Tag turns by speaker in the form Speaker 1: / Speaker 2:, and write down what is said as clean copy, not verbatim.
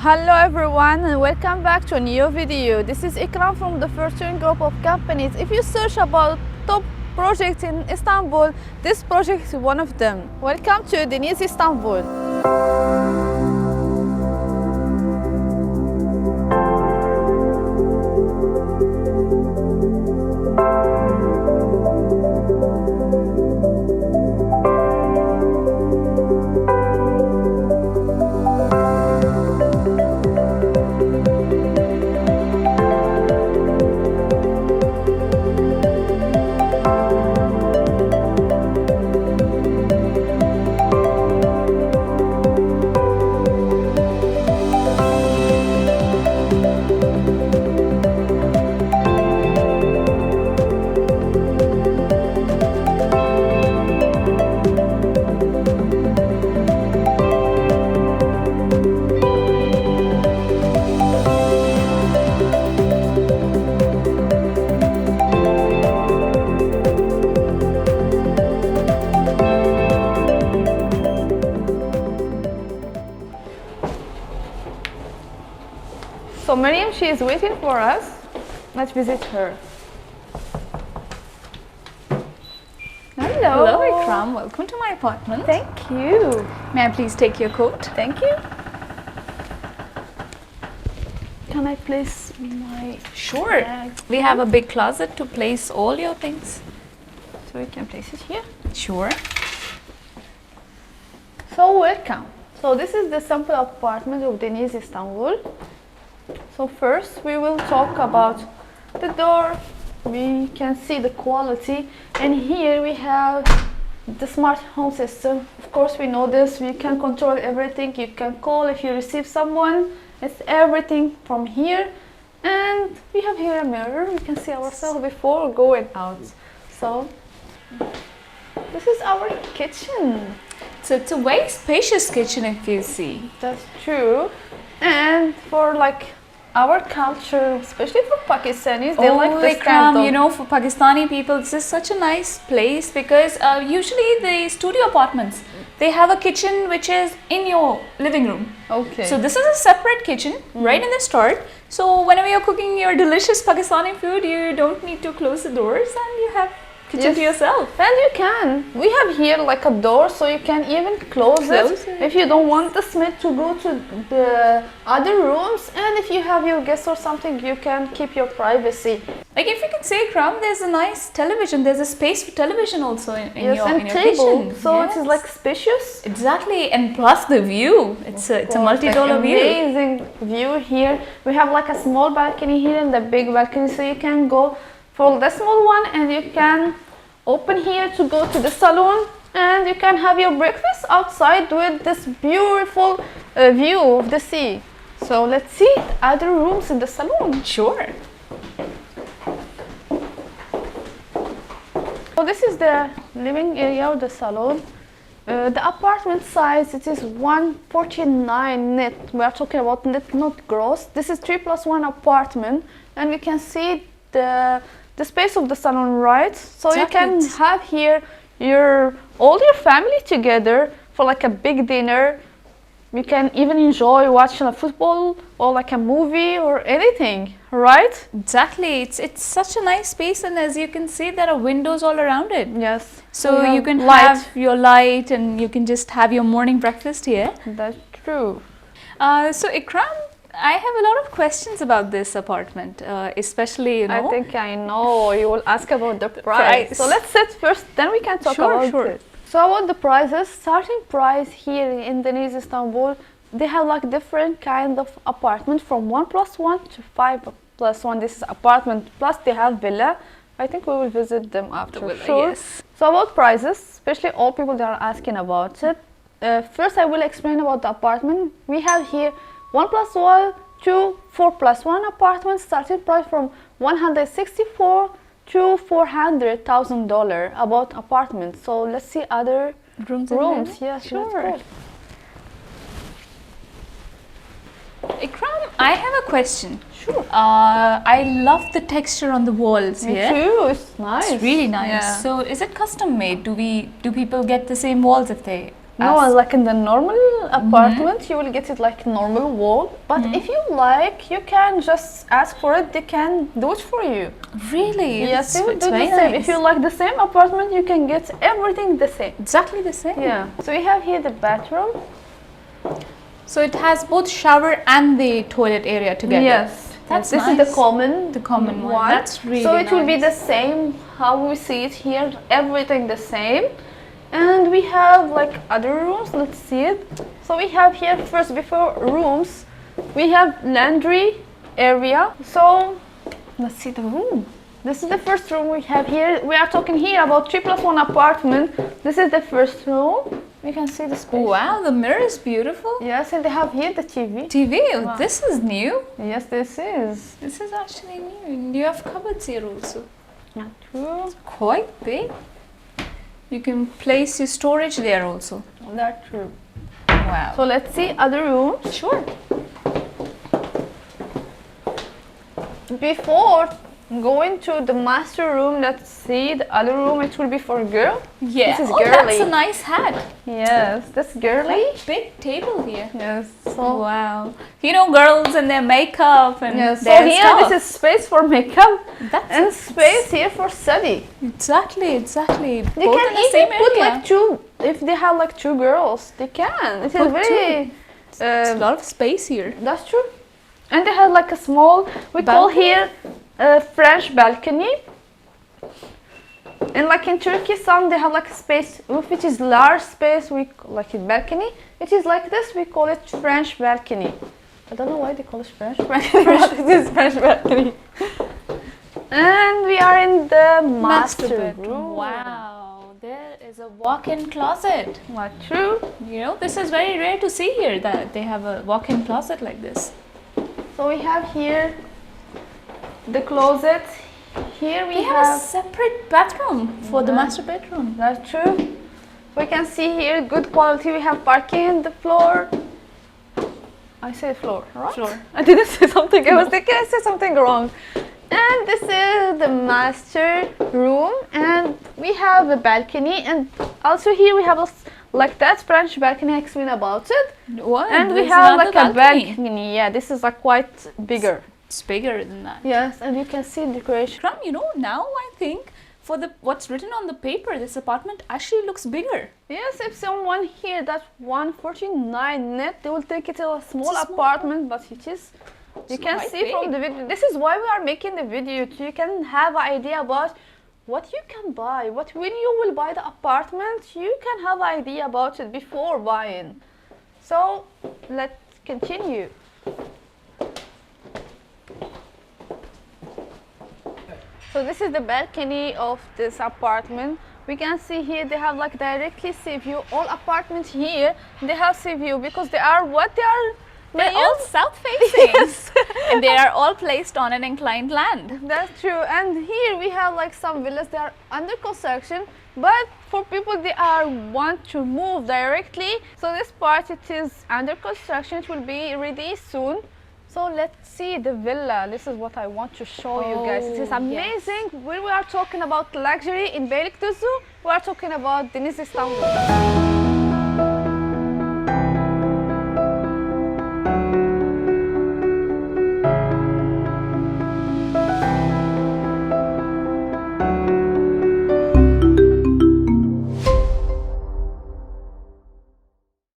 Speaker 1: Hello everyone and welcome back to a new video. This is Ikram from the Furnishing group of companies. If you search about top projects in Istanbul, this project is one of them. Welcome to Deniz Istanbul. So Mariam, she is waiting for us. Let's visit her. Hello.
Speaker 2: Hello Ikram, welcome to my apartment.
Speaker 1: Thank you.
Speaker 2: May I please take your coat?
Speaker 1: Thank you. Can I place my
Speaker 2: Sure.
Speaker 1: bag?
Speaker 2: We have a big closet to place all your things.
Speaker 1: So we can place it here.
Speaker 2: Sure.
Speaker 1: So welcome. So this is the sample apartment of Deniz Istanbul. So first we will talk about the door. We can see the quality, and here we have the smart home system. Of course we know this, we can control everything. You can call if you receive someone. It's everything from here, and we have here a mirror. We can see ourselves before going out. So this is our kitchen.
Speaker 2: So it's a very spacious kitchen if you see.
Speaker 1: That's true. And for like our culture, especially for Pakistanis, they like this kind of...
Speaker 2: You know, for Pakistani people, this is such a nice place because usually the studio apartments, they have a kitchen which is in your living room.
Speaker 1: Okay.
Speaker 2: So this is a separate kitchen right in the start. So whenever you're cooking your delicious Pakistani food, you don't need to close the doors and you have kitchen to yourself.
Speaker 1: And you can. We have here like a door, so you can even close it if you don't want the smell to go to the other rooms. And if you have your guests or something, you can keep your privacy.
Speaker 2: Like if you can say, Ikram, there's a nice television. There's a space for television also in your
Speaker 1: table.
Speaker 2: kitchen.
Speaker 1: So it is like spacious.
Speaker 2: Exactly, and plus the view. It's a multi-dollar view.
Speaker 1: Amazing view here. We have like a small balcony here and the big balcony, so you can go for the small one and you can open here to go to the salon, and you can have your breakfast outside with this beautiful view of the sea. So let's see the other rooms in the salon.
Speaker 2: Sure.
Speaker 1: So this is the living area of the salon. The apartment size, it is 149 net. We are talking about net, not gross. This is 3+1 apartment, and we can see the space of the salon, right? So you can have here all your family together for like a big dinner. You can even enjoy watching a football or like a movie or anything, right?
Speaker 2: Exactly. It's such a nice space, and as you can see, there are windows all around it.
Speaker 1: Yes.
Speaker 2: So you can have your light and you can just have your morning breakfast here.
Speaker 1: That's true.
Speaker 2: So Ikram, I have a lot of questions about this apartment, especially, you know.
Speaker 1: I think I know you will ask about the price. So let's sit first, then we can talk about it. So about the prices, starting price here in Deniz Istanbul, they have like different kind of apartment from 1+1 to 5+1. This is apartment, plus they have villa. I think we will visit them after. Sure.
Speaker 2: Yes.
Speaker 1: So about prices, especially all people that are asking about it. First I will explain about the apartment. We have here 1+1 to 4+1 apartments, starting price from $164,000 to $400,000 about apartments. So let's see other rooms. Yes,
Speaker 2: sure. Ikram, I have a question.
Speaker 1: Sure.
Speaker 2: I love the texture on the walls here.
Speaker 1: Me too. It's nice.
Speaker 2: It's really nice.
Speaker 1: Yeah.
Speaker 2: So is it custom made? Do people get the same walls if they
Speaker 1: No, like in the normal apartment, you will get it like normal wall. But if you like, you can just ask for it. They can do it for you.
Speaker 2: Really?
Speaker 1: Yes, they will
Speaker 2: it's
Speaker 1: do the
Speaker 2: very
Speaker 1: same.
Speaker 2: nice.
Speaker 1: If you like the same apartment, you can get everything the same.
Speaker 2: Exactly the same.
Speaker 1: Yeah. So we have here the bathroom.
Speaker 2: So it has both shower and the toilet area together.
Speaker 1: Yes.
Speaker 2: That's
Speaker 1: this
Speaker 2: nice.
Speaker 1: is the common one.
Speaker 2: That's really
Speaker 1: So it will be
Speaker 2: nice.
Speaker 1: the same how we see it here, everything the same. And we have like other rooms, let's see it. So we have here first, before rooms, we have laundry area. So let's see the room. This is the first room we have here. We are talking here about 3+1 apartment. This is the first room. You can see the space.
Speaker 2: Wow, the mirror is beautiful.
Speaker 1: Yes, and they have here the TV.
Speaker 2: TV,
Speaker 1: Wow.
Speaker 2: this is new.
Speaker 1: Yes, this is.
Speaker 2: This is actually new. And you have cupboards here also.
Speaker 1: Not true.
Speaker 2: Quite big. You can place your storage there also.
Speaker 1: That's true.
Speaker 2: Wow.
Speaker 1: So let's see other rooms.
Speaker 2: Sure.
Speaker 1: Before going to the master room, let's see the other room. It will be for girl.
Speaker 2: Yeah.
Speaker 1: This is
Speaker 2: Oh, that's
Speaker 1: girly.
Speaker 2: a nice hat.
Speaker 1: Yes, that's girly.
Speaker 2: Big table here.
Speaker 1: Yes. So
Speaker 2: Wow. You know, girls and their makeup and
Speaker 1: yes. So
Speaker 2: their
Speaker 1: here
Speaker 2: stuff.
Speaker 1: this is space for makeup
Speaker 2: That's
Speaker 1: and space here for study.
Speaker 2: Exactly.
Speaker 1: They
Speaker 2: Both
Speaker 1: can
Speaker 2: in the same
Speaker 1: even put
Speaker 2: area.
Speaker 1: like two. If they have like two girls, they can. It is
Speaker 2: Put
Speaker 1: very.
Speaker 2: It's a lot of space here.
Speaker 1: That's true. And they have like a small. We call
Speaker 2: Balcony?
Speaker 1: here a French balcony. And like in Turkey, some they have like a space, which is large space. We like it balcony. It is like this. We call it French balcony. I don't know why they call it French balcony, but it is French balcony. And we are in the master bedroom.
Speaker 2: Wow, there is a walk-in closet.
Speaker 1: Not true.
Speaker 2: You know, this is very rare to see here that they have a walk-in closet like this.
Speaker 1: So we have here the closet. Here we
Speaker 2: They have a separate bathroom for the master bedroom.
Speaker 1: That's true. We can see here good quality. We have parquet in the floor. I said floor, right?
Speaker 2: Floor.
Speaker 1: I didn't say something. I was thinking I said something wrong. And this is the master room, and we have a balcony, and also here we have like that French balcony. I explain about it.
Speaker 2: What?
Speaker 1: And we
Speaker 2: There's
Speaker 1: have
Speaker 2: another
Speaker 1: like a balcony. Yeah, this is like quite bigger.
Speaker 2: It's bigger than that.
Speaker 1: Yes, and you can see decoration.
Speaker 2: Kram, you know, now I think for the what's written on the paper, this apartment actually looks bigger.
Speaker 1: Yes, if someone here that 149 net, they will take it to a small
Speaker 2: It's a small
Speaker 1: apartment, but it is. You
Speaker 2: It's
Speaker 1: can
Speaker 2: quite
Speaker 1: see from
Speaker 2: big.
Speaker 1: the video. This is why we are making the video. You can have an idea about what you can buy. When you will buy the apartment, you can have an idea about it before buying. So let's continue. So this is the balcony of this apartment. We can see here they have like directly sea view. All apartments here they have sea view because they are what they are.
Speaker 2: They're all south facing. Yes. And they are all placed on an inclined land.
Speaker 1: That's true. And here we have like some villas. They are under construction, but for people they are want to move directly. So this part it is under construction. It will be ready soon. So let's see the villa. This is what I want to show you guys. It is amazing.
Speaker 2: Yes.
Speaker 1: When we are talking about luxury in Beylikdüzü, we are talking about Deniz Istanbul.